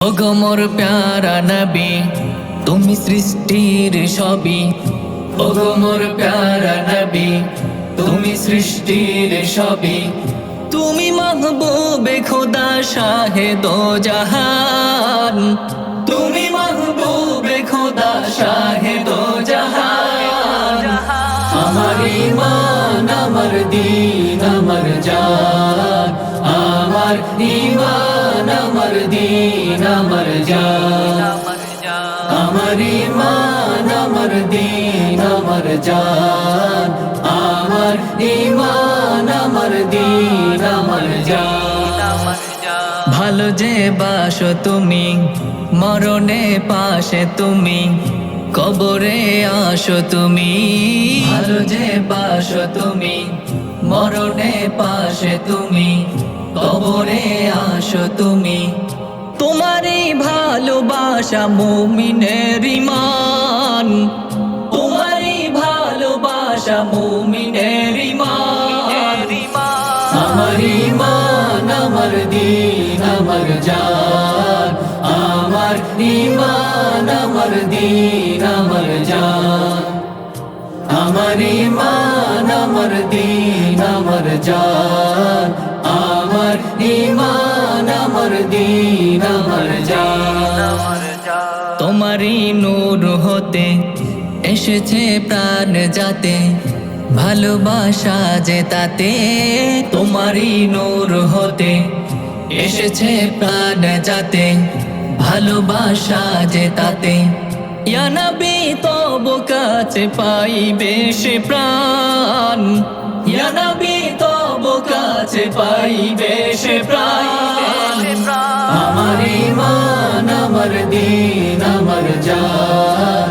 ওগো মোর প্যারা নবী, তুমি সৃষ্টির সবই। ওগো মোর প্যারা নবী, তুমি সৃষ্টির সবই। তুমি মাহবুবে খোদা শাহে দো জাহান, তুমি মাহবুবে খোদা শাহে দো জাহান। আমার ঈমান, আমার দীন, আমার জান, আমার ঈমান, আমার দীন, আমার জান। আমার ঈমান, আমার দীন, আমার জান, আমার ঈমান, আমার দীন, আমার জান। ভালো যে বাসো তুমি, মরণে পাশে তুমি, কবরে আসো তুমি। ভালো যে বাসো তুমি, মরণে পাশে তুমি, কবরে আসো তুমি। তোমারই ভালোবাসা মুমিনের ঈমান, তোমারই ভালোবাসা মুমিনের ঈমান। আমার ঈমান, আমার দীন, আমার জান, আমার ঈমান, আমার দীন, আমার জান। আমার ঈমান, আমার দীন, আমার জান, আমার ঈমান, আমার দীন, আমার জান। তোমারই নূর হতে এসেছে প্রাণ যাতে, ভালোবাসা যে তাতে। তোমারই নূর হতে এসেছে প্রাণ যাতে, ভালোবাসা যে তাতে। ইয়া নবী তব কাছে পাইবে সে প্রাণ, ইয়া নবী তব কাছে পাইবে সে প্রাণ। আমার ঈমান, আমার দীন, আমার জান,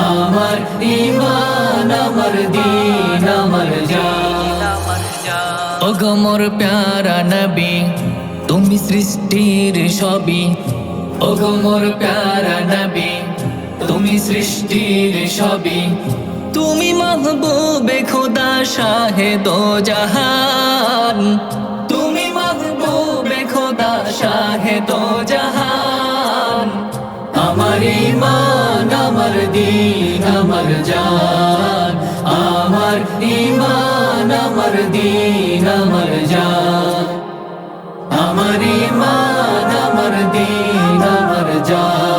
আমার ঈমান, আমার দীন, আমার জান। ওগো মোর প্যারা নবী, তুমি সৃষ্টির সবই। ওগো মোর প্যারা নবী, তুমি সৃষ্টির সবই। তুমি মাহবুবে খোদা শাহে দো জাহান, তুমি মাহবুবে খোদা শাহে দো জাহান। আমার ঈমান, আমার দীন, আমার জান, আমার ঈমান, আমার দীন, আমার জান। আমার ঈমান, আমার দীন, আমার জান।